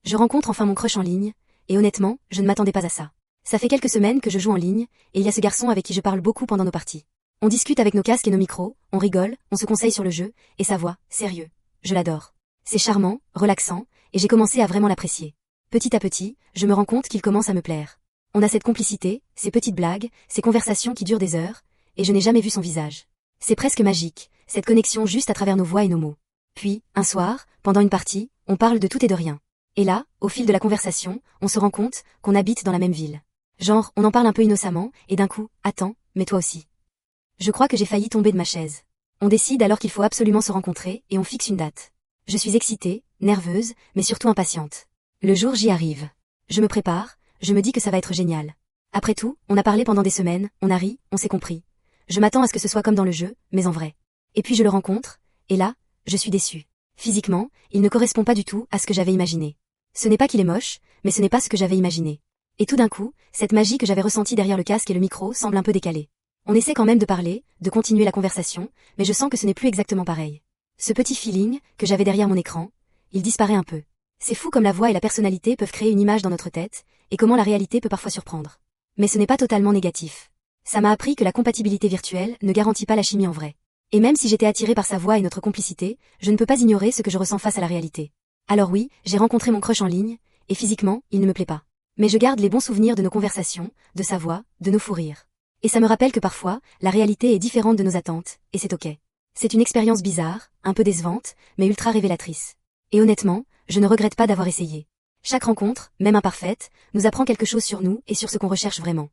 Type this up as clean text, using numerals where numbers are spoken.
Je rencontre enfin mon crush en ligne, et honnêtement, je ne m'attendais pas à ça. Ça fait quelques semaines que je joue en ligne, et il y a ce garçon avec qui je parle beaucoup pendant nos parties. On discute avec nos casques et nos micros, on rigole, on se conseille sur le jeu, et sa voix, sérieux. Je l'adore. C'est charmant, relaxant, et j'ai commencé à vraiment l'apprécier. Petit à petit, je me rends compte qu'il commence à me plaire. On a cette complicité, ces petites blagues, ces conversations qui durent des heures, et je n'ai jamais vu son visage. C'est presque magique, cette connexion juste à travers nos voix et nos mots. Puis, un soir, pendant une partie, on parle de tout et de rien. Et là, au fil de la conversation, on se rend compte qu'on habite dans la même ville. Genre, on en parle un peu innocemment, et d'un coup, attends, mais toi aussi. Je crois que j'ai failli tomber de ma chaise. On décide alors qu'il faut absolument se rencontrer, et on fixe une date. Je suis excitée, nerveuse, mais surtout impatiente. Le jour J arrive. Je me prépare, je me dis que ça va être génial. Après tout, on a parlé pendant des semaines, on a ri, on s'est compris. Je m'attends à ce que ce soit comme dans le jeu, mais en vrai. Et puis je le rencontre, et là, je suis déçue. Physiquement, il ne correspond pas du tout à ce que j'avais imaginé. Ce n'est pas qu'il est moche, mais ce n'est pas ce que j'avais imaginé. Et tout d'un coup, cette magie que j'avais ressentie derrière le casque et le micro semble un peu décalée. On essaie quand même de parler, de continuer la conversation, mais je sens que ce n'est plus exactement pareil. Ce petit feeling, que j'avais derrière mon écran, il disparaît un peu. C'est fou comme la voix et la personnalité peuvent créer une image dans notre tête, et comment la réalité peut parfois surprendre. Mais ce n'est pas totalement négatif. Ça m'a appris que la compatibilité virtuelle ne garantit pas la chimie en vrai. Et même si j'étais attirée par sa voix et notre complicité, je ne peux pas ignorer ce que je ressens face à la réalité. Alors oui, j'ai rencontré mon crush en ligne, et physiquement, il ne me plaît pas. Mais je garde les bons souvenirs de nos conversations, de sa voix, de nos fous rires. Et ça me rappelle que parfois, la réalité est différente de nos attentes, et c'est ok. C'est une expérience bizarre, un peu décevante, mais ultra révélatrice. Et honnêtement, je ne regrette pas d'avoir essayé. Chaque rencontre, même imparfaite, nous apprend quelque chose sur nous et sur ce qu'on recherche vraiment.